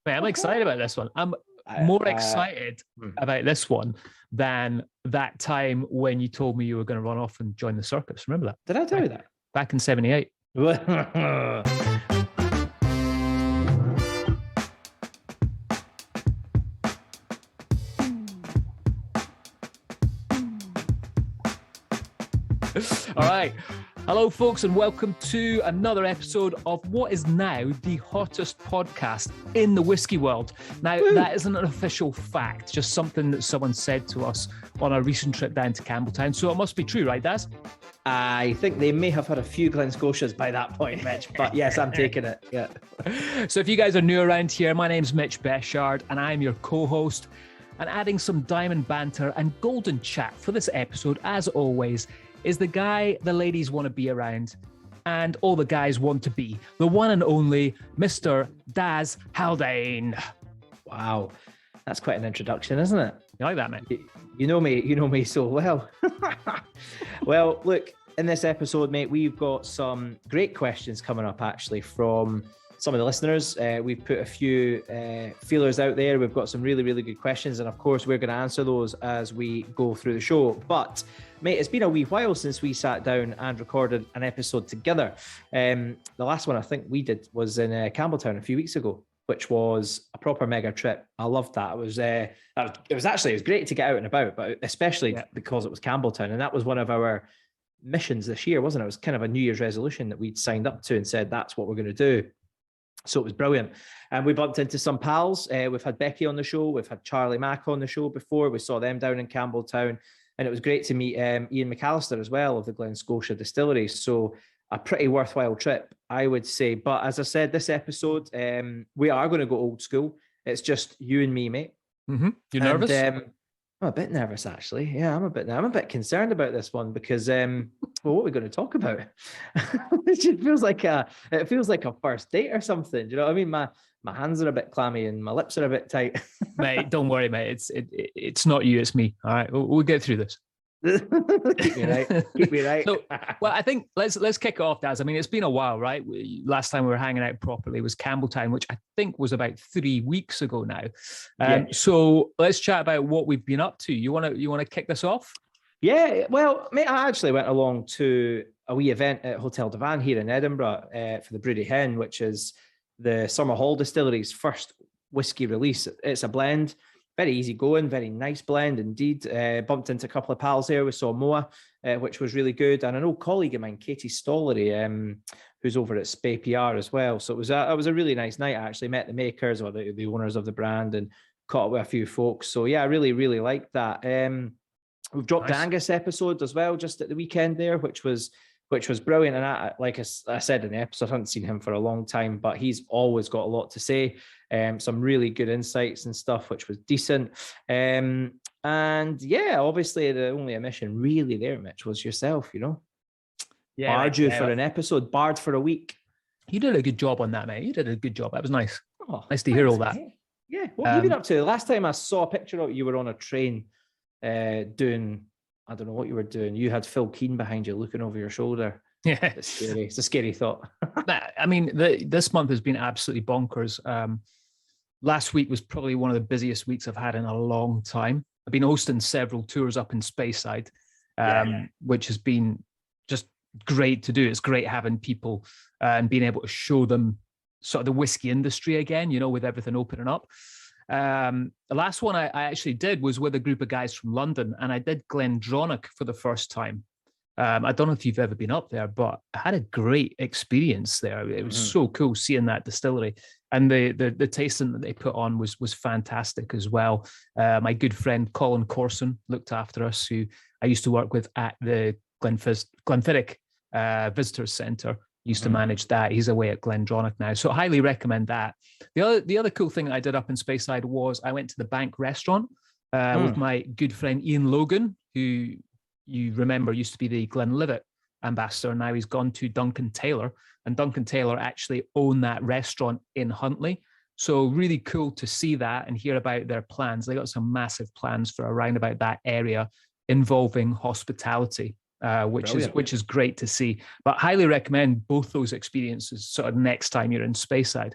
Mate, I'm excited about this one. I'm more excited about this one than that time when you told me you were going to run off and join the circus. Remember that? Did I tell you that? Back in 78. All right. Hello, folks, and welcome to another episode of what is now the hottest podcast in the whiskey world. Now, that isn't an official fact, just something that someone said to us on a recent trip down to Campbelltown. So it must be true, right, Daz? I think they may have had a few Glen Scotias by that point, Mitch, but yes, I'm taking it. Yeah. So if you guys are new around here, my name's Mitch Beshard, and I'm your co-host. And adding some diamond banter and golden chat for this episode, as always, is the guy the ladies want to be around and all the guys want to be. The one and only Mr. Daz Haldane. Wow. That's quite an introduction, isn't it? You like that, man? You know me so well. Well, look, in this episode, mate, we've got some great questions coming up, actually, from some of the listeners. We've put a few feelers out there. We've got some really, really good questions. And of course, we're going to answer those as we go through the show. But mate, it's been a wee while since we sat down and recorded an episode together. The last one I think we did was in Campbelltown a few weeks ago, which was a proper mega trip. I loved that. It was great to get out and about, but especially because it was Campbelltown. And that was one of our missions this year, wasn't it? It was kind of a New Year's resolution that we'd signed up to and said, that's what we're going to do. So it was brilliant. And we bumped into some pals. We've had Becky on the show. We've had Charlie Mack on the show before. We saw them down in Campbelltown. And it was great to meet Ian McAllister as well of the Glen Scotia Distillery. So a pretty worthwhile trip, I would say. But as I said, this episode, we are going to go old school. It's just you and me, mate. Mm-hmm. You nervous? I'm a bit nervous, actually. Yeah, I'm a bit concerned about this one because, well, what are we going to talk about? It just feels like a first date or something. Do you know what I mean? My hands are a bit clammy and my lips are a bit tight. Mate, don't worry, mate. It's not you, it's me. All right, we'll get through this. Keep me right. So, well, I think let's kick off, Daz. I mean, it's been a while, right? Last time we were hanging out properly was Campbelltown, which I think was about 3 weeks ago now. So let's chat about what we've been up to. You want to kick this off? Yeah, well, mate, I actually went along to a wee event at Hotel Divan here in Edinburgh for the Broody Hen, which is the Summer Hall Distillery's first whiskey release. It's a blend. Very easy going, very nice blend indeed. Bumped into a couple of pals there. We saw Moa, which was really good. And an old colleague of mine, Katie Stollery, who's over at Spay PR as well. So it was a really nice night. I actually met the makers or the owners of the brand and caught up with a few folks. So yeah, I really, really liked that. We've dropped the Angus episode as well, just at the weekend there, which was brilliant. And like I said in the episode, I haven't seen him for a long time, but he's always got a lot to say. Some really good insights and stuff, which was decent. And yeah, obviously the only omission really there, Mitch, was yourself, you know. Yeah, barred you for an episode, barred for a week. You did a good job on that, mate. You did a good job. That was nice. Oh, nice to hear all that. Yeah. What have you been up to? Last time I saw a picture of you were on a train doing, I don't know what you were doing. You had Phil Keane behind you looking over your shoulder. Yeah. It's scary. It's a scary thought. I mean, this month has been absolutely bonkers. Last week was probably one of the busiest weeks I've had in a long time. I've been hosting several tours up in Spaceside, which has been just great to do. It's great having people and being able to show them sort of the whiskey industry again, you know, with everything opening up. The last one I actually did was with a group of guys from London, and I did Glendronach for the first time. I don't know if you've ever been up there, but I had a great experience there. It was so cool seeing that distillery, and the tasting that they put on was fantastic as well. My good friend Colin Corson looked after us, who I used to work with at the Glenfiddich Visitors Centre. Used to manage that. He's away at Glendronach now, so I highly recommend that. The other cool thing I did up in Spaceside was I went to the Bank restaurant with my good friend Ian Logan, who you remember used to be the Glenlivet ambassador. Now he's gone to Duncan Taylor, and Duncan Taylor actually own that restaurant in Huntly. So really cool to see that and hear about their plans. They got some massive plans for around about that area involving hospitality. which is great to see. But highly recommend both those experiences sort of next time you're in Spaceside.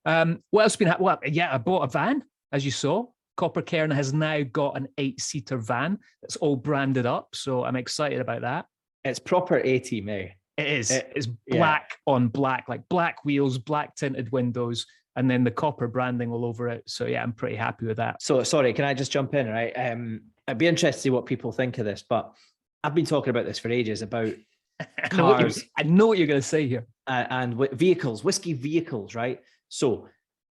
What else been happening? Well, yeah, I bought a van, as you saw. Copper Cairn has now got an 8-seater van that's all branded up, so I'm excited about that. It's proper A-team, eh? It is. It's black on black, like black wheels, black tinted windows, and then the copper branding all over it. So yeah, I'm pretty happy with that. So sorry, can I just jump in, right? I'd be interested to see what people think of this, but I've been talking about this for ages, about cars. I know what you're going to say here. And vehicles, whiskey vehicles, right? So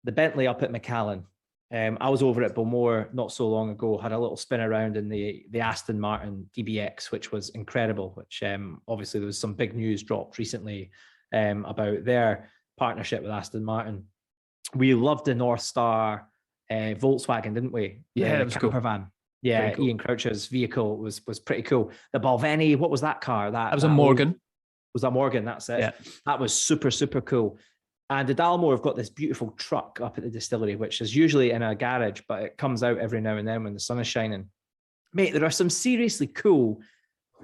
the Bentley up at Macallan. I was over at Beaumore not so long ago, had a little spin around in the Aston Martin DBX, which was incredible, which obviously there was some big news dropped recently about their partnership with Aston Martin. We loved the North Star Volkswagen, didn't we? Yeah, the it was camper cool. van. Yeah, cool. Ian Croucher's vehicle was pretty cool. The Balvenie, what was that car? That was a Morgan. Was that Morgan? That's it. Yeah. That was super, super cool. And the Dalmore have got this beautiful truck up at the distillery, which is usually in a garage, but it comes out every now and then when the sun is shining. Mate, there are some seriously cool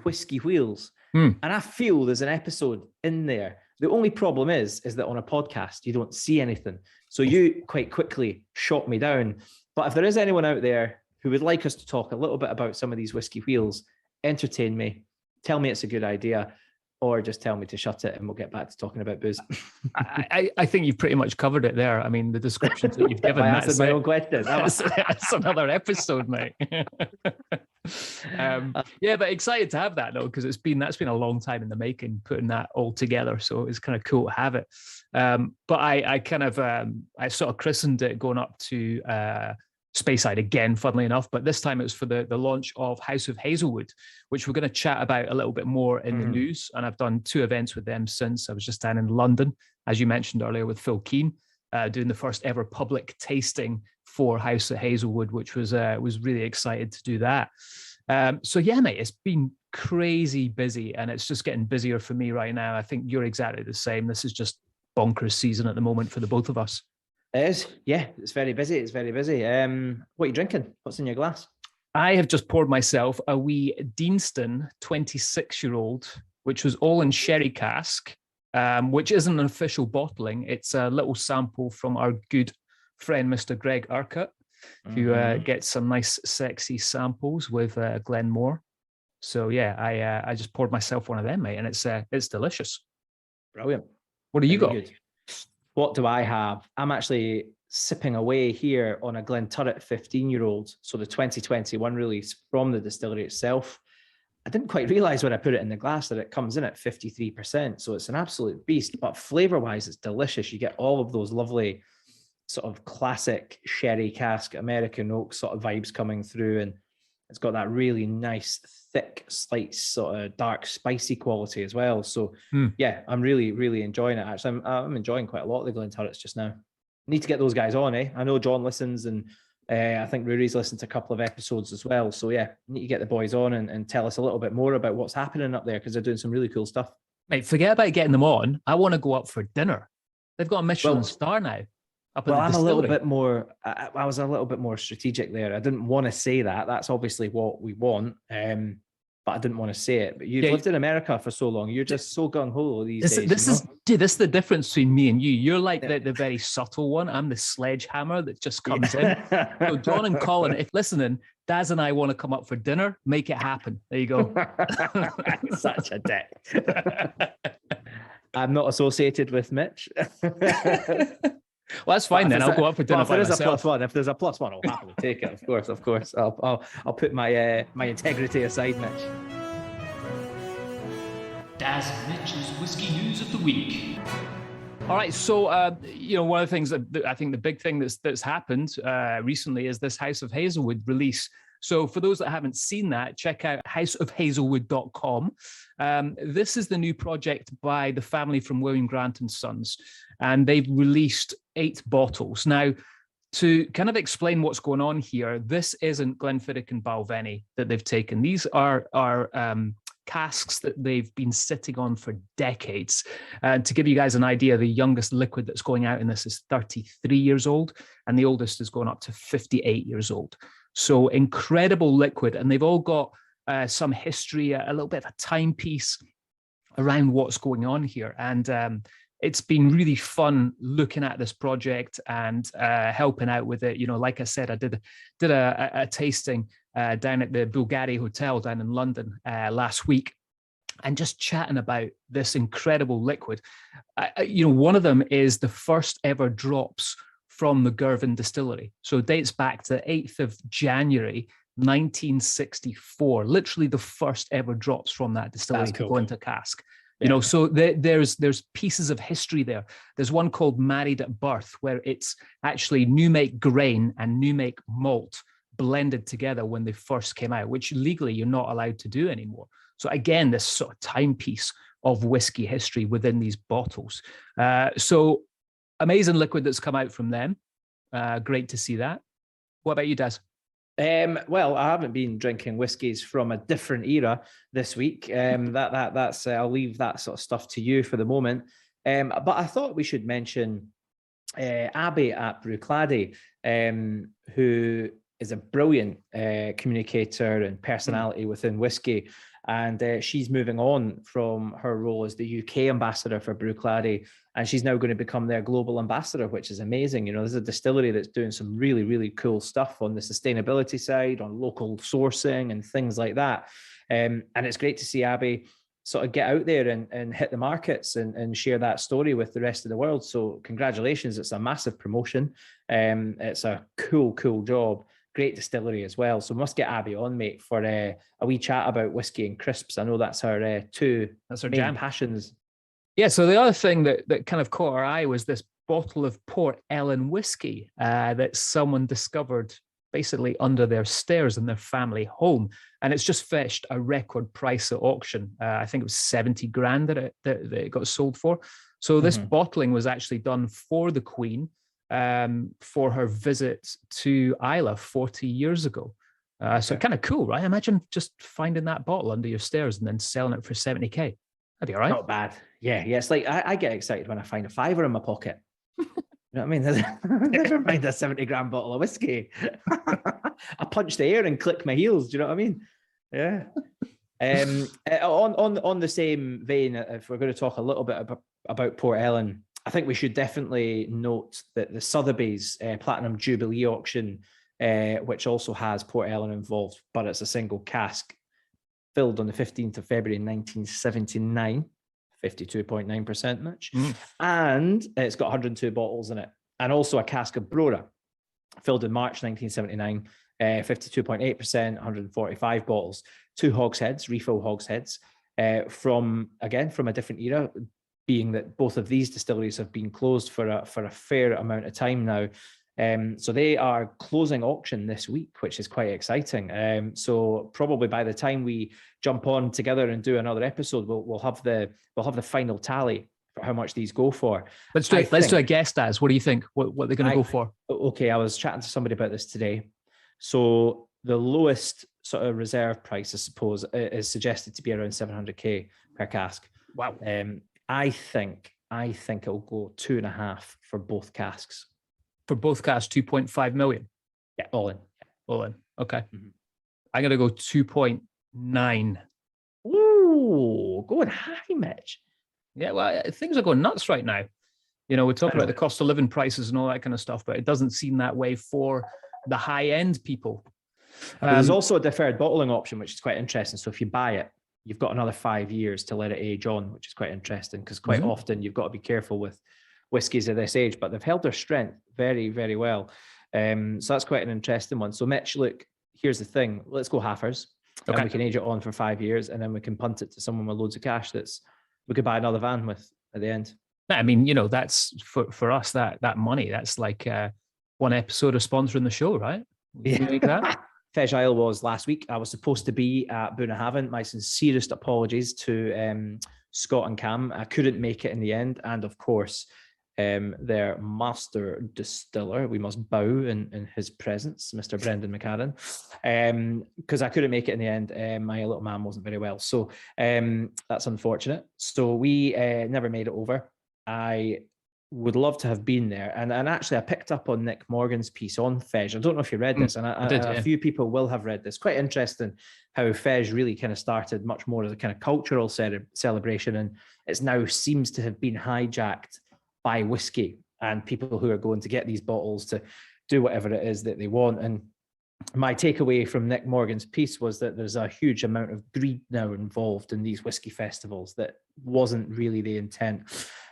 whiskey wheels. And I feel there's an episode in there. The only problem is that on a podcast, you don't see anything. So you quite quickly shot me down. But if there is anyone out there who would like us to talk a little bit about some of these whiskey wheels, entertain me, tell me it's a good idea, or just tell me to shut it and we'll get back to talking about booze. I think you've pretty much covered it there. I mean, the descriptions that you've given. I answered my own question. That's another episode, mate. Yeah, but excited to have that though, because that's been a long time in the making, putting that all together. So it's kind of cool to have it. But I kind of I sort of christened it going up to Spaceside again, funnily enough, but this time it was for the launch of House of Hazelwood, which we're going to chat about a little bit more in the news. And I've done 2 events with them since. I was just down in London, as you mentioned earlier, with Phil Keane, doing the first ever public tasting for House of Hazelwood, which was really excited to do that. So yeah, mate, it's been crazy busy, and it's just getting busier for me right now. I think you're exactly the same. This is just bonkers season at the moment for the both of us. It is. Yeah, it's very busy. It's very busy. What are you drinking? What's in your glass? I have just poured myself a wee Deanston 26-year-old, which was all in sherry cask, which isn't an official bottling. It's a little sample from our good friend, Mr. Greg Urquhart, who gets some nice, sexy samples with Glenmore. So yeah, I just poured myself one of them, mate, and it's delicious. Brilliant. What do you got? Good. What do I have? I'm actually sipping away here on a Glenturret 15-year-old. So the 2021 release from the distillery itself. I didn't quite realize when I put it in the glass that it comes in at 53%. So it's an absolute beast, but flavor-wise, it's delicious. You get all of those lovely sort of classic sherry cask, American oak sort of vibes coming through. And it's got that really nice, thick, slight sort of dark, spicy quality as well. So yeah, I'm really, really enjoying it. Actually, I'm enjoying quite a lot of the Glenturrets just now. Need to get those guys on, eh? I know John listens, and I think Rory's listened to a couple of episodes as well. So yeah, need to get the boys on and tell us a little bit more about what's happening up there, because they're doing some really cool stuff. Mate, forget about getting them on. I want to go up for dinner. They've got a Michelin star now. Well, I'm a little bit more, I was a little bit more strategic there. I didn't want to say that. That's obviously what we want, but I didn't want to say it. But you've lived in America for so long. You're just so gung-ho these days. This is the difference between me and you. You're like the very subtle one. I'm the sledgehammer that just comes in. So John and Colin, if listening, Daz and I want to come up for dinner, make it happen. There you go. Such a dick. I'm not associated with Mitch. Well, that's fine then. I'll go up for dinner by myself. If there's a plus one, I'll happily take it. Of course. I'll put my my integrity aside, Mitch. Daz and Mitch's Whiskey News of the Week. All right, so one of the things that I think the big thing that's happened recently is this House of Hazelwood release. So for those that haven't seen that, check out houseofhazelwood.com. This is the new project by the family from William Grant and Sons, and they've released 8 bottles. Now, to kind of explain what's going on here, this isn't Glenfiddich and Balvenie that they've taken. These are casks that they've been sitting on for decades. And to give you guys an idea, the youngest liquid that's going out in this is 33 years old, and the oldest is going up to 58 years old. So incredible liquid, and they've all got some history, a little bit of a timepiece around what's going on here. And it's been really fun looking at this project and helping out with it. Like I said, I did a tasting down at the Bulgari Hotel down in London last week, and just chatting about this incredible liquid. One of them is the first ever drops from the Girvan distillery. So it dates back to 8th of January, 1964, literally the first ever drops from that distillery to go into cask. Yeah. So there's pieces of history there. There's one called Married at Birth, where it's actually new make grain and new make malt blended together when they first came out, which legally you're not allowed to do anymore. So again, this sort of timepiece of whiskey history within these bottles. So amazing liquid that's come out from them. Great to see that. What about you, Daz? Well, I haven't been drinking whiskies from a different era this week. That's I'll leave that sort of stuff to you for the moment. But I thought we should mention Abby at Bruichladdich, who is a brilliant communicator and personality within whiskey. And she's moving on from her role as the UK ambassador for Bruichladdich, and she's now going to become their global ambassador, which is amazing. There's a distillery that's doing some really, really cool stuff on the sustainability side, on local sourcing and things like that. And it's great to see Abby sort of get out there and hit the markets and share that story with the rest of the world. So congratulations. It's a massive promotion. It's a cool job. Great distillery as well. So must get Abby on, mate, for a wee chat about whiskey and crisps. I know that's her main jam. passions. Yeah, so the other thing that kind of caught our eye was this bottle of Port Ellen whiskey that someone discovered basically under their stairs in their family home. And it's just fetched a record price at auction. I think it was 70 grand that it got sold for. So this bottling was actually done for the Queen, for her visit to Isla 40 years ago. So kind of cool, right? Imagine just finding that bottle under your stairs and then selling it for 70k. That'd be all right. Not bad. Yeah. It's like I get excited when I find a fiver in my pocket. You know what I mean? Never mind a 70 grand bottle of whiskey. I punch the air and click my heels. Do you know what I mean? Yeah. On the same vein, if we're going to talk a little bit about Port Ellen, I think we should definitely note that the Sotheby's Platinum Jubilee auction, which also has Port Ellen involved, but it's a single cask, filled on the 15th of February 1979, 52.9%, Mitch. And it's got 102 bottles in it. And also a cask of Brora, filled in March 1979, 52.8%, 145 bottles. 2 hogsheads, refill hogsheads, from a different era, being that both of these distilleries have been closed for a fair amount of time now. So they are closing auction this week, which is quite exciting. So probably by the time we jump on together and do another episode, we'll have the final tally for how much these go for. Let's do a guess, Daz. What do you think? What they're going to go for? Okay, I was chatting to somebody about this today. So the lowest sort of reserve price, I suppose, is suggested to be around 700k per cask. Wow. I think it'll go 2.5 for both casks. For both casks, 2.5 million. Yeah, all in. All in. Okay. I'm going to go 2.9. Ooh, going high, Mitch. Yeah, well, things are going nuts right now. We're talking about the cost of living prices and all that kind of stuff, but it doesn't seem that way for the high end people. There's also a deferred bottling option, which is quite interesting. So if you buy it, you've got another 5 years to let it age on, which is quite interesting, because quite often you've got to be careful with whiskies at this age, but they've held their strength very, very well. So that's quite an interesting one. So Mitch, look, here's the thing. Let's go halfers. Okay. And we can age it on for 5 years, and then we can punt it to someone with loads of cash we could buy another van with at the end. I mean, that's for us, that money, that's like one episode of sponsoring the show, right? Yeah. Like that? Fej Isle was last week. I was supposed to be at Bunnahabhain. My sincerest apologies to Scott and Cam. I couldn't make it in the end. And of course, their master distiller, we must bow in his presence, Mr. Brendan McCarran, because I couldn't make it in the end. My little man wasn't very well. So that's unfortunate. So we never made it over. I would love to have been there. And actually, I picked up on Nick Morgan's piece on Fej. I don't know if you read this, and a few people will have read this. Quite interesting how Fej really kind of started much more as a kind of cultural celebration, and it now seems to have been hijacked by whiskey and people who are going to get these bottles to do whatever it is that they want. And my takeaway from Nick Morgan's piece was that there's a huge amount of greed now involved in these whiskey festivals that wasn't really the intent.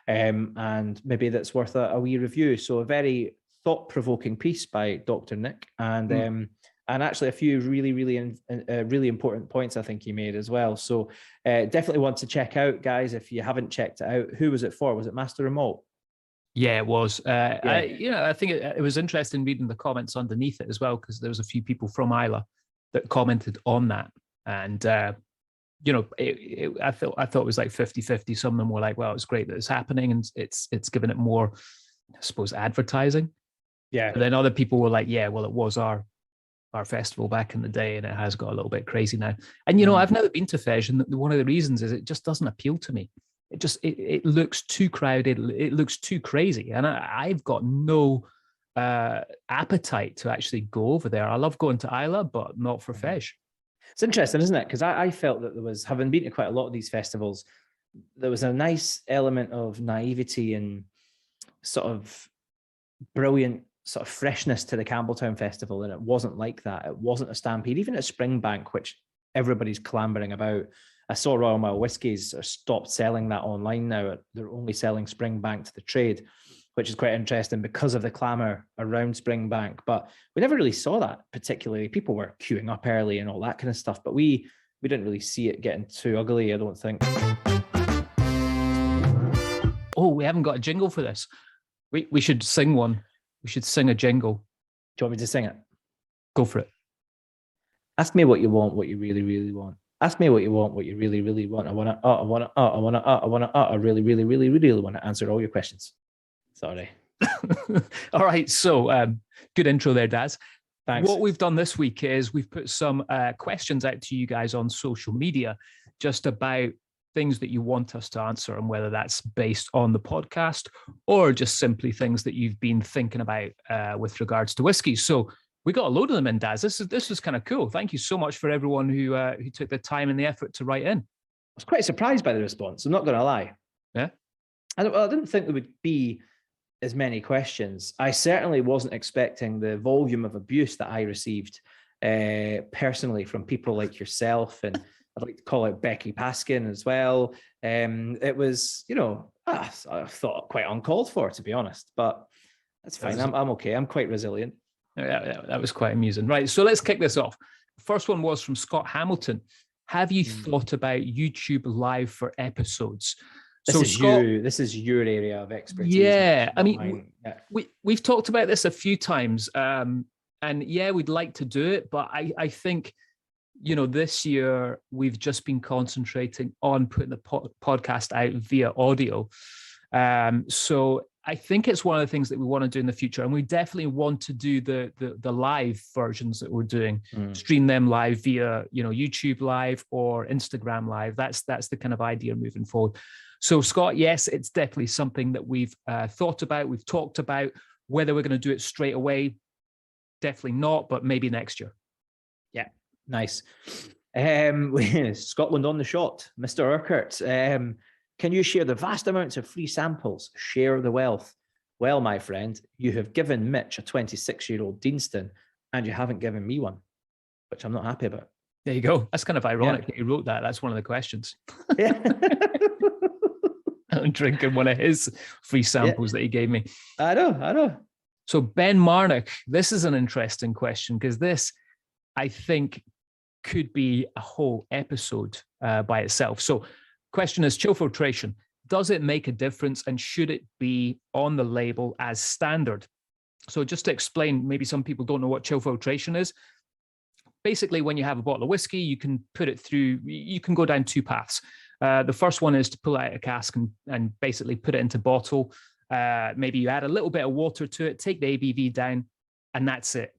And maybe that's worth a wee review. So a very thought-provoking piece by Dr. Nick, and actually a few really important points I think he made as well. So definitely want to check out, guys, if you haven't checked it out. Who was it for? Was it Master and Malt? Yeah, it was. I think it was interesting reading the comments underneath it as well, because there was a few people from Isla that commented on that. And, I thought it was like 50-50. Some of them were like, well, it's great that it's happening and it's given it more, I suppose, advertising. Yeah. But then other people were like, yeah, well, it was our festival back in the day and it has got a little bit crazy now. And, I've never been to Fej, and one of the reasons is it just doesn't appeal to me. It looks too crowded. It looks too crazy. And I've got no appetite to actually go over there. I love going to Isla, but not for Fej. It's interesting, isn't it? Because I felt that there was, having been to quite a lot of these festivals, there was a nice element of naivety and sort of brilliant sort of freshness to the Campbelltown Festival. And it wasn't like that. It wasn't a stampede. Even at Springbank, which everybody's clambering about, I saw Royal Mile Whiskies stopped selling that online now. They're only selling Springbank to the trade, which is quite interesting because of the clamour around Springbank. But we never really saw that particularly. People were queuing up early and all that kind of stuff, but we didn't really see it getting too ugly, I don't think. Oh, we haven't got a jingle for this. We should sing one. We should sing a jingle. Do you want me to sing it? Go for it. Ask me what you want, what you really, really want. Ask me what you want, what you really, really want. I really, really, really, really want to answer all your questions. Sorry. All right. So good intro there, Daz. Thanks. What we've done this week is we've put some questions out to you guys on social media just about things that you want us to answer, and whether that's based on the podcast or just simply things that you've been thinking about with regards to whiskey. So we got a load of them in, Daz. This is kind of cool. Thank you so much for everyone who took the time and the effort to write in. I was quite surprised by the response. I'm not going to lie. Yeah. I didn't think there would be as many questions. I certainly wasn't expecting the volume of abuse that I received personally from people like yourself, and I'd like to call out Becky Paskin as well. It was, I thought quite uncalled for, to be honest, but that's fine. I'm okay. I'm quite resilient. Yeah, that was quite amusing. Right, so let's kick this off. First one was from Scott Hamilton. Have you thought about YouTube Live for episodes? This is your area of expertise. Yeah, I mean, we've talked about this a few times, and yeah, we'd like to do it, but I think, this year we've just been concentrating on putting the podcast out via audio. So I think it's one of the things that we want to do in the future, and we definitely want to do the live versions that we're doing, stream them live via YouTube Live or Instagram Live. That's the kind of idea moving forward. So Scott, yes, it's definitely something that we've thought about, we've talked about. Whether we're going to do it straight away, definitely not, but maybe next year. Yeah, nice. Scotland on the shot, Mr. Urquhart. Can you share the vast amounts of free samples? Share the wealth. Well, my friend, you have given Mitch a 26-year-old Deanston, and you haven't given me one, which I'm not happy about. There you go. That's kind of ironic that he wrote that. That's one of the questions. Yeah. I'm drinking one of his free samples that he gave me. I know. So Ben Marnock, this is an interesting question, because this, I think, could be a whole episode by itself. So question is, chill filtration, does it make a difference, and should it be on the label as standard? So just to explain, maybe some people don't know what chill filtration is. Basically, when you have a bottle of whiskey, you can put it through, you can go down two paths. The first one is to pull out a cask and basically put it into bottle. Maybe you add a little bit of water to it, take the ABV down, and that's it.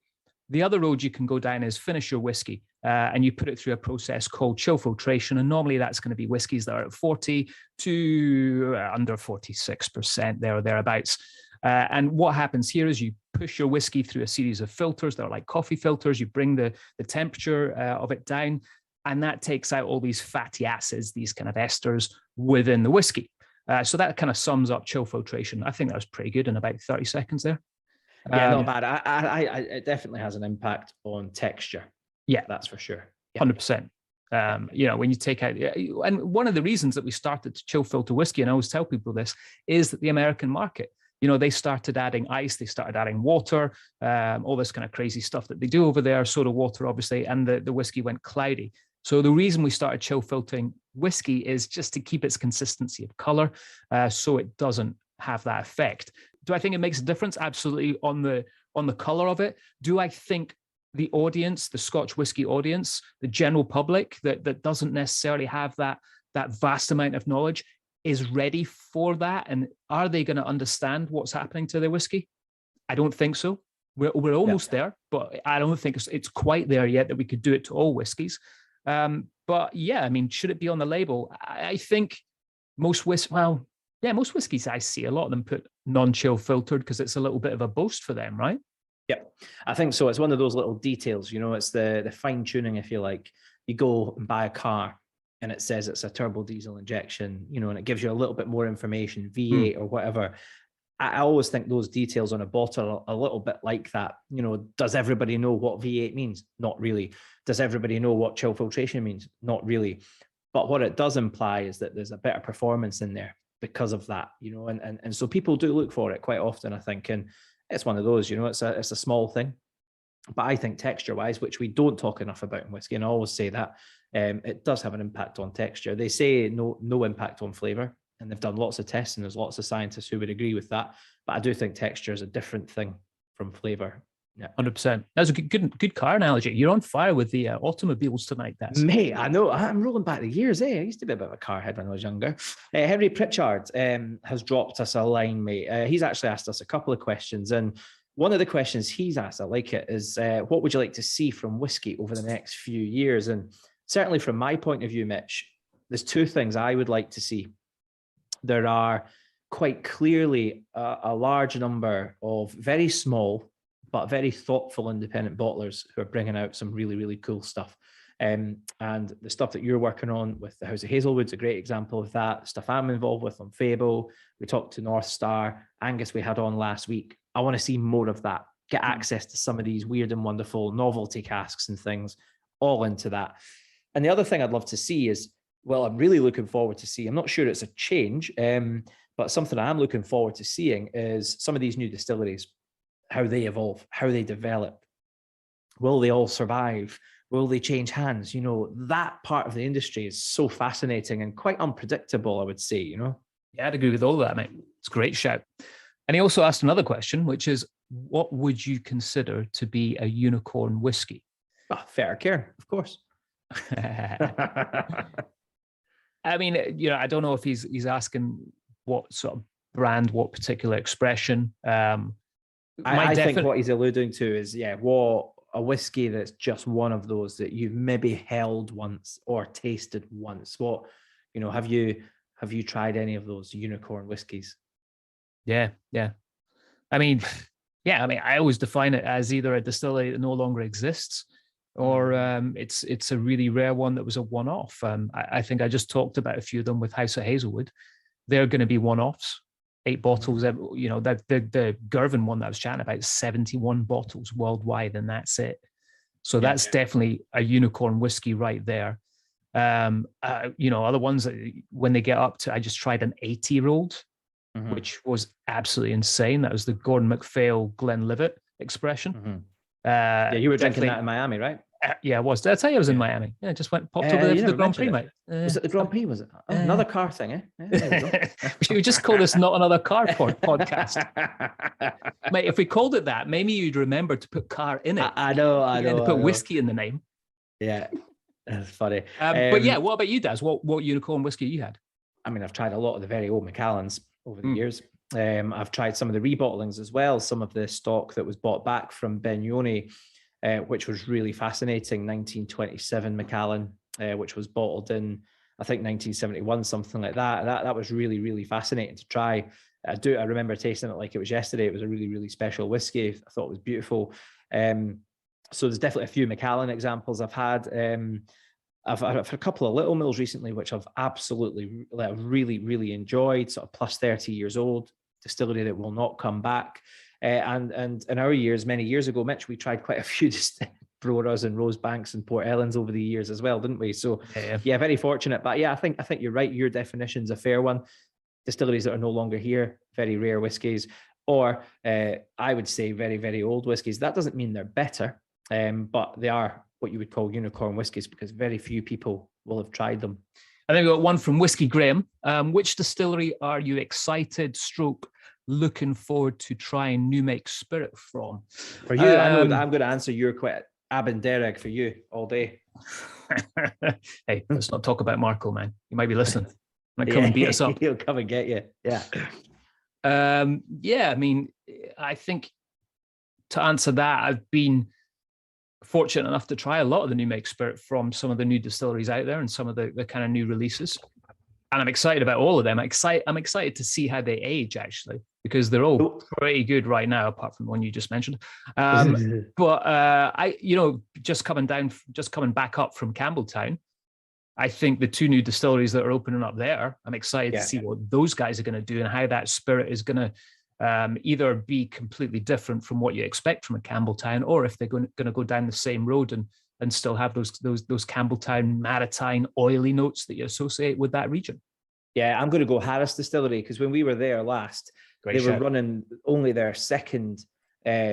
The other road you can go down is finish your whiskey, and you put it through a process called chill filtration. And normally that's going to be whiskeys that are at 40 to under 46% there or thereabouts. And what happens here is you push your whiskey through a series of filters that are like coffee filters. You bring the temperature of it down, and that takes out all these fatty acids, these kind of esters within the whiskey. So that kind of sums up chill filtration. I think that was pretty good in about 30 seconds there. Yeah, not bad. It definitely has an impact on texture. Yeah, that's for sure. 100%. When you take out, and one of the reasons that we started to chill filter whiskey, and I always tell people this, is that the American market, they started adding ice, they started adding water, all this kind of crazy stuff that they do over there, soda water, obviously, and the whiskey went cloudy. So the reason we started chill filtering whiskey is just to keep its consistency of color, so it doesn't have that effect. Do I think it makes a difference? Absolutely, on the color of it. Do I think the audience, the Scotch whiskey audience, the general public that doesn't necessarily have that vast amount of knowledge is ready for that? And are they going to understand what's happening to their whiskey? I don't think so. We're almost there, but I don't think it's quite there yet that we could do it to all whiskeys. But yeah, I mean, should it be on the label? I think most whiskeys I see, a lot of them put non-chill filtered because it's a little bit of a boast for them, right? Yeah, I think so. It's one of those little details, it's the fine tuning, if you like. You go and buy a car and it says it's a turbo diesel injection, and it gives you a little bit more information, V8 or whatever. I always think those details on a bottle are a little bit like that. Does everybody know what V8 means? Not really. Does everybody know what chill filtration means? Not really. But what it does imply is that there's a better performance in there because of that, and so people do look for it quite often, I think. And it's one of those, it's a small thing. But I think texture-wise, which we don't talk enough about in whiskey, and I always say that, it does have an impact on texture. They say no impact on flavor, and they've done lots of tests, and there's lots of scientists who would agree with that. But I do think texture is a different thing from flavor. Yeah, 100%. That's a good car analogy. You're on fire with the automobiles tonight, Daz. Mate, I know. I'm rolling back the years. I used to be a bit of a car head when I was younger. Henry Pritchard has dropped us a line, mate. He's actually asked us a couple of questions, and one of the questions he's asked, I like it, is what would you like to see from whiskey over the next few years? And certainly from my point of view, Mitch, there's two things I would like to see. There are quite clearly a large number of very small but very thoughtful independent bottlers who are bringing out some really, really cool stuff. And the stuff that you're working on with the House of Hazelwood's a great example of that. Stuff I'm involved with on Fable. We talked to North Star. Angus we had on last week. I want to see more of that. Get access to some of these weird and wonderful novelty casks and things, all into that. And the other thing I'd love to see is, well, I'm really looking forward to see, I'm not sure it's a change, but something I'm looking forward to seeing is some of these new distilleries, how they evolve, how they develop. Will they all survive? Will they change hands? That part of the industry is so fascinating and quite unpredictable, I would say, Yeah, I'd agree with all that, mate. It's a great shout. And he also asked another question, which is, what would you consider to be a unicorn whiskey? Fair care, of course. I mean, I don't know if he's asking what sort of brand, what particular expression. I think what he's alluding to is, what a whiskey that's just one of those that you've maybe held once or tasted once. What, have you tried any of those unicorn whiskies? Yeah. I mean, I always define it as either a distillery that no longer exists, or it's a really rare one that was a one-off. I think I just talked about a few of them with House of Hazelwood. They're going to be one-offs. 8 bottles, that the Girvan one that I was chatting about, 71 bottles worldwide, and that's it. So that's definitely a unicorn whiskey right there. Other ones that when they get up to, I just tried an 80-year-old, which was absolutely insane. That was the Gordon MacPhail Glenlivet expression. You were drinking that in Miami, right? Yeah, I was. Did I tell you I was in Miami? Yeah, just popped over there for the Grand Prix, mate. Was it the Grand Prix, was it? Oh, another car thing, eh? Yeah, we just call this Not Another Car podcast. Mate, if we called it that, maybe you'd remember to put car in it. I know. To put whiskey in the name. Yeah, that's funny. But yeah, what about you, Daz? What unicorn whiskey you had? I mean, I've tried a lot of the very old Macallans over the years. I've tried some of the rebottlings as well, some of the stock that was bought back from Benoni. which was really fascinating. 1927 Macallan, which was bottled in, I think, 1971, something like that. That was really, really fascinating to try. I remember tasting it like it was yesterday. It was a really, really special whiskey. I thought it was beautiful. So there's definitely a few Macallan examples I've had. I've had a couple of Little Mills recently, which I've absolutely really, really enjoyed. Sort of plus 30 years old distillery that will not come back. And in our years, many years ago, Mitch, we tried quite a few Broras and Rosebanks and Port Ellens over the years as well, didn't we? So yeah, very fortunate. But yeah, I think you're right. Your definition's a fair one. Distilleries that are no longer here, very rare whiskies, or I would say very, very old whiskies. That doesn't mean they're better, but they are what you would call unicorn whiskies because very few people will have tried them. And then we got one from Whiskey Graham. Which distillery are you excited / looking forward to trying new make spirit from? For you, I know that I'm going to answer your question. Abindereg for you all day. Hey, let's not talk about Marco, man. You might be listening. Might come and beat us up. He'll come and get you. Yeah. I mean, I think to answer that, I've been fortunate enough to try a lot of the new make spirit from some of the new distilleries out there and some of the kind of new releases. And I'm excited about all of them. I'm excited to see how they age, actually, because they're all pretty good right now, apart from the one you just mentioned. But just coming back up from Campbelltown, I think the two new distilleries that are opening up there, I'm excited to see what those guys are going to do and how that spirit is going to either be completely different from what you expect from a Campbelltown, or if they're going to go down the same road and still have those Campbelltown maritime oily notes that you associate with that region. Yeah, I'm going to go Harris Distillery because when we were there last, they were running only their second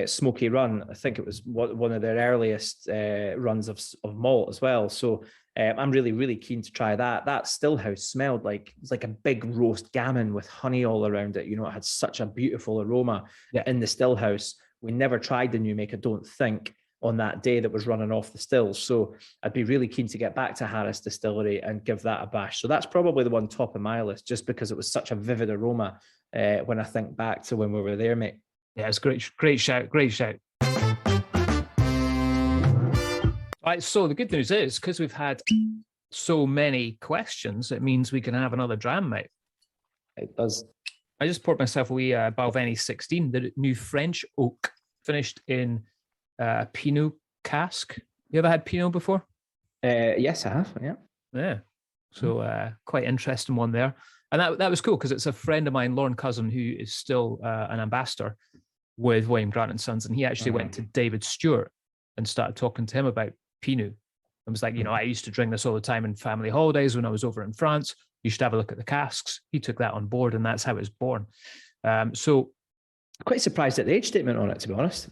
smoky run. I think it was one of their earliest runs of malt as well. So I'm really, really keen to try that. That Stillhouse smelled like it was like a big roast gammon with honey all around it. You know, it had such a beautiful aroma in the Stillhouse. We never tried the new make, I don't think, on that day that was running off the stills. So I'd be really keen to get back to Harris Distillery and give that a bash. So that's probably the one top of my list, just because it was such a vivid aroma when I think back to when we were there, mate. Yeah, it's great shout. All right, so the good news is, because we've had so many questions, it means we can have another dram, mate. It does. I just poured myself a wee Balvenie 16, the new French oak, finished in Pinot cask. You ever had Pinot before? Yes, I have. Yeah. So quite interesting one there. And that was cool because it's a friend of mine, Lauren Cousin, who is still an ambassador with William Grant and Sons. And he actually went to David Stewart and started talking to him about Pinot. I was like, I used to drink this all the time in family holidays when I was over in France. You should have a look at the casks. He took that on board and that's how it was born. So quite surprised at the age statement on it, to be honest.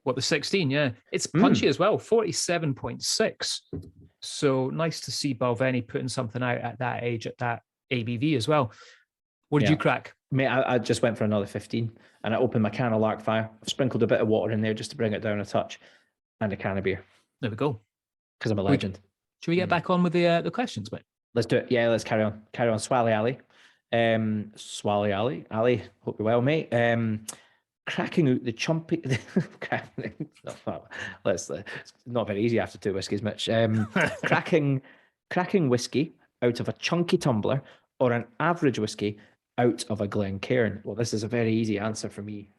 What, the 16? Yeah. It's punchy as well, 47.6. So nice to see Balvenie putting something out at that age, at that ABV as well. What did you crack? Mate, I just went for another 15 and I opened my can of Larkfire. I've sprinkled a bit of water in there just to bring it down a touch and a can of beer. There we go. Because I'm a legend. Should we get back on with the questions, mate? Let's do it. Yeah, let's carry on. Swally Ali. Swally Ali. Ali, hope you're well, mate. Cracking out the chumpy. It's not very easy after two whiskies, Mitch. Cracking whiskey out of a chunky tumbler or an average whiskey out of a Glencairn. Well, this is a very easy answer for me.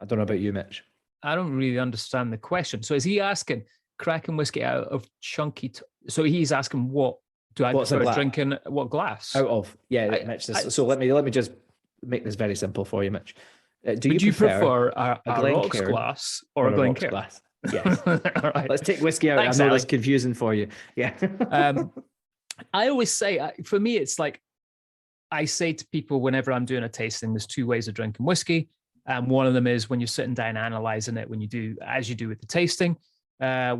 I don't know about you, Mitch. I don't really understand the question. So is he asking cracking whiskey out of chunky? So he's asking what do I prefer drinking? What glass? Out of Mitch. So let me just make this very simple for you, Mitch. Do you prefer a rocks glass or a Glencairn glass? Yes. All right. Let's take whiskey out. Thanks, I know that's confusing for you. Yeah. I always say, for me, it's like I say to people whenever I'm doing a tasting, there's two ways of drinking whiskey. One of them is when you're sitting down analyzing it, when you do, as you do with the tasting,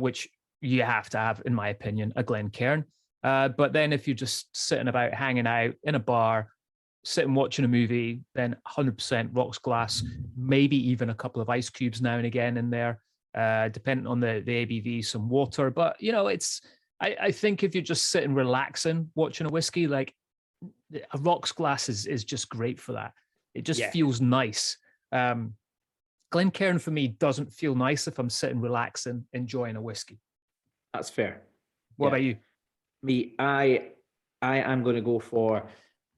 which you have to have, in my opinion, a Glencairn. But then if you're just sitting about hanging out in a bar, sitting watching a movie, then 100% rocks glass, maybe even a couple of ice cubes now and again in there, depending on the ABV, some water. But, I think if you're just sitting relaxing, watching a whiskey, like a rocks glass is just great for that. It just feels nice. Glencairn for me doesn't feel nice if I'm sitting relaxing, enjoying a whiskey. That's fair. What about you? Me, I am going to go for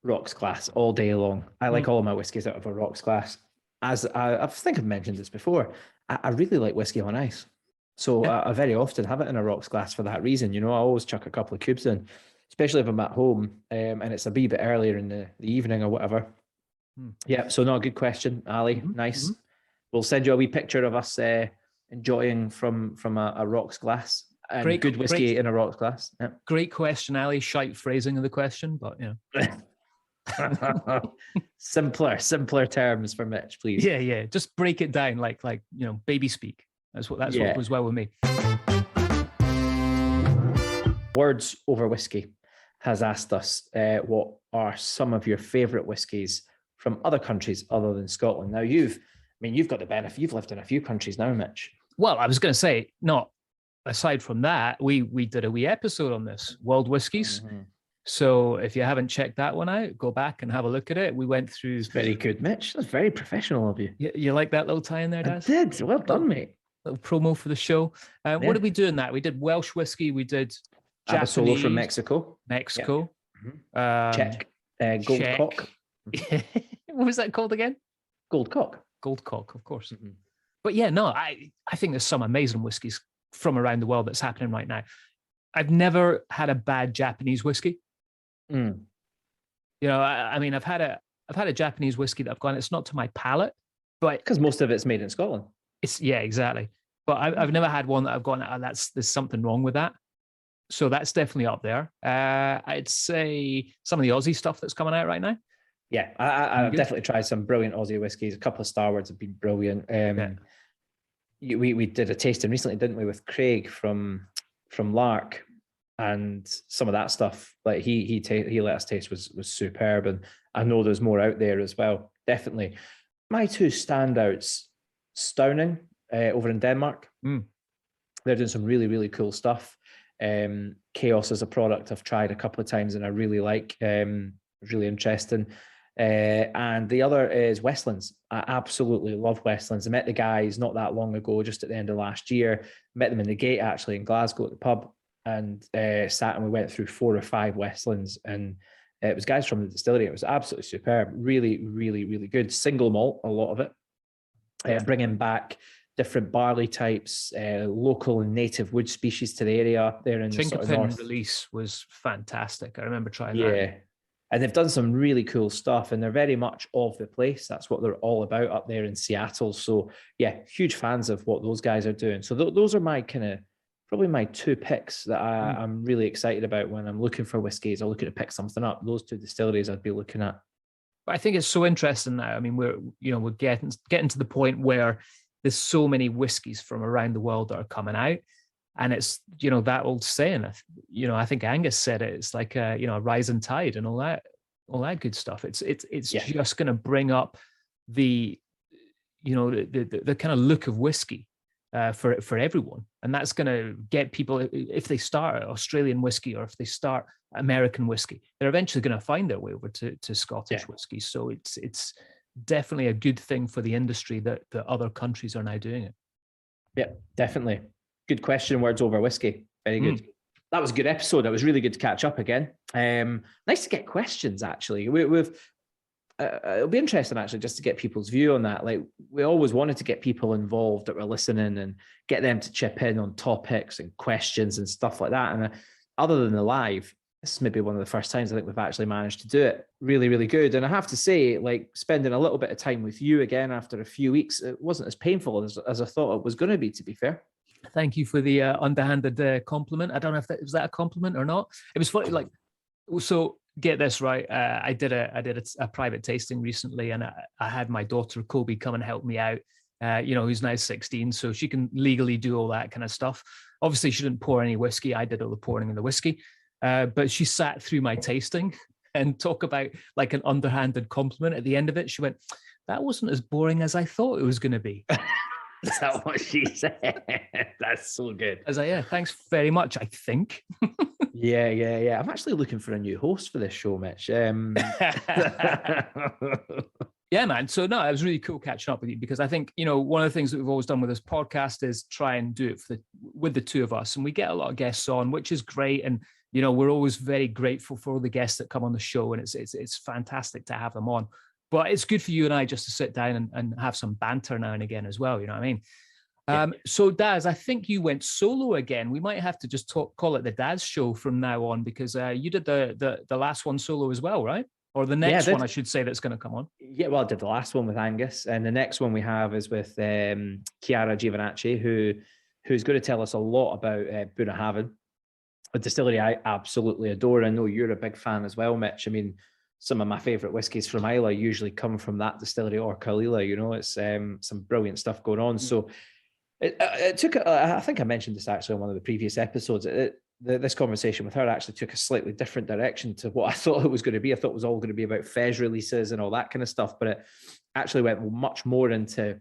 rocks glass all day long. I like all of my whiskies out of a rocks glass. As I think I've mentioned this before, I really like whiskey on ice. So I very often have it in a rocks glass for that reason. You know, I always chuck a couple of cubes in, especially if I'm at home and it's a wee bit earlier in the evening or whatever. Yeah, so no, good question, Ali. Nice. We'll send you a wee picture of us enjoying from a rocks glass. And good whiskey in a rocks glass. Yeah. Great question, Ali. Shite phrasing of the question, but simpler terms for Mitch, please. Yeah. Just break it down like baby speak. That's what goes well with me. Words Over Whiskey has asked us what are some of your favourite whiskies from other countries other than Scotland. Now you've got the benefit. You've lived in a few countries now, Mitch. Well, I was going to say, not aside from that, we did a wee episode on this, World Whiskies. So if you haven't checked that one out, go back and have a look at it. We went through. It's very good, Mitch. That's very professional of you. You like that little tie in there, Daz? I did. Well done, mate. Little promo for the show. What did we do in that? We did Welsh whiskey. We did Japanese from Mexico. Czech. Gold Cock. What was that called again? Gold Cock, of course. But yeah, no, I think there's some amazing whiskies from around the world that's happening right now. I've never had a bad Japanese whiskey. You know, I've had a Japanese whiskey that I've gone, it's not to my palate, but because most of it's made in Scotland. Exactly. But I've never had one that I've gone, there's something wrong with that. So that's definitely up there. I'd say some of the Aussie stuff that's coming out right now. Yeah, I've definitely tried some brilliant Aussie whiskies. A couple of Starwards have been brilliant. We did a tasting recently, didn't we, with Craig from Lark, and some of that stuff. Like he let us taste was superb, and I know there's more out there as well. Definitely, my two standouts, Stauning over in Denmark. They're doing some really really cool stuff. Chaos is a product I've tried a couple of times and I really like. Really interesting. And the other is Westlands. I absolutely love Westlands. I met the guys not that long ago, just at the end of last year. Met them in the gate actually in Glasgow at the pub, and sat and we went through 4 or 5 Westlands, and it was guys from the distillery. It was absolutely superb. Really, really, really good. Single malt, a lot of it. Bringing back different barley types, local and native wood species to the area there in the sort of north. Release was fantastic. I remember trying that. Yeah. And they've done some really cool stuff, and they're very much of the place. That's what they're all about up there in Seattle. So yeah, huge fans of what those guys are doing. So those are my probably my 2 picks that I'm really excited about when I'm looking for whiskies or looking to pick something up. Those 2 distilleries I'd be looking at. But I think it's so interesting now. I mean, we're getting to the point where there's so many whiskies from around the world that are coming out. And it's, that old saying, I think Angus said it, it's like a rising tide and all that good stuff. It's just going to bring up the kind of look of whiskey for everyone. And that's going to get people, if they start Australian whiskey or if they start American whiskey, they're eventually going to find their way over to Scottish whiskey. So it's definitely a good thing for the industry that other countries are now doing it. Yeah, definitely. Good question, Words Over Whiskey. Very good. That was a good episode. It was really good to catch up again. Nice to get questions, actually. It'll be interesting, actually, just to get people's view on that. Like, we always wanted to get people involved that were listening and get them to chip in on topics and questions and stuff like that. And other than the live, this is maybe one of the first times I think we've actually managed to do it. Really, really good. And I have to say, like, spending a little bit of time with you again after a few weeks, it wasn't as painful as I thought it was going to be, to be fair. Thank you for the underhanded compliment. I don't know if was that a compliment or not. It was funny. Like, so get this right. I did a private tasting recently, and I had my daughter Kobe come and help me out. Who's now 16, so she can legally do all that kind of stuff. Obviously, she didn't pour any whiskey. I did all the pouring of the whiskey, but she sat through my tasting and talk about like an underhanded compliment at the end of it. She went, "That wasn't as boring as I thought it was going to be." Is that what she said? That's so good. I was like, yeah, thanks very much, I think. Yeah. I'm actually looking for a new host for this show, Mitch. Yeah, Yeah, man. So no, it was really cool catching up with you because I think, one of the things that we've always done with this podcast is try and do it with the two of us. And we get a lot of guests on, which is great. And, we're always very grateful for all the guests that come on the show. And it's fantastic to have them on. But it's good for you and I just to sit down and have some banter now and again as well. You know what I mean? Yeah. So Daz, I think you went solo again. We might have to just call it the Daz show from now on because you did the last one solo as well, right? Or the next one, I should say, that's going to come on. Yeah, well, I did the last one with Angus, and the next one we have is with Chiara Giovanacci, who's going to tell us a lot about Bunnahabhain, a distillery I absolutely adore. I know you're a big fan as well, Mitch. I mean, some of my favourite whiskies from Islay usually come from that distillery or Caolila. It's some brilliant stuff going on. So it took, I think I mentioned this actually on one of the previous episodes, this conversation with her actually took a slightly different direction to what I thought it was going to be. I thought it was all going to be about Fez releases and all that kind of stuff, but it actually went much more into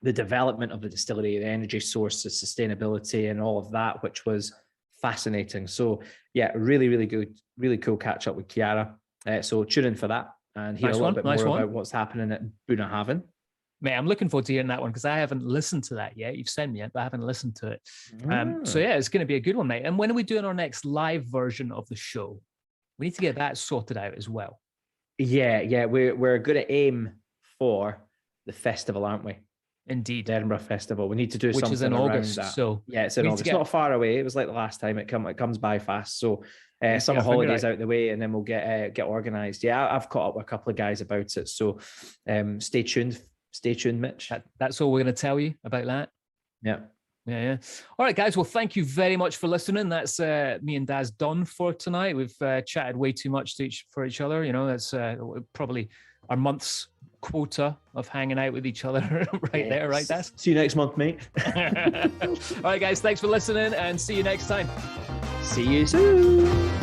the development of the distillery, the energy sources, sustainability, and all of that, which was fascinating. So yeah, really, really good, really cool catch up with Chiara. So tune in for that and hear a little bit more about what's happening at Bunnahabhain. Mate, I'm looking forward to hearing that one because I haven't listened to that yet. You've sent me it, but I haven't listened to it. So yeah, it's going to be a good one, mate. And when are we doing our next live version of the show? We need to get that sorted out as well. Yeah. We're going to aim for the festival, aren't we? Indeed. The Edinburgh Festival. We need to do something which is in August. That. So yeah, it's in August. It's not far away. It was like the last time. It comes by fast. So summer holidays out the way, and then we'll get organised. Yeah, I've caught up with a couple of guys about it. So stay tuned. Stay tuned, Mitch. That's all we're going to tell you about that. Yeah. All right, guys. Well, thank you very much for listening. That's me and Daz done for tonight. We've chatted way too much for each other. That's probably our month's quota of hanging out with each other there, right, Daz? See you next month, mate. All right, guys. Thanks for listening and see you next time. See you soon.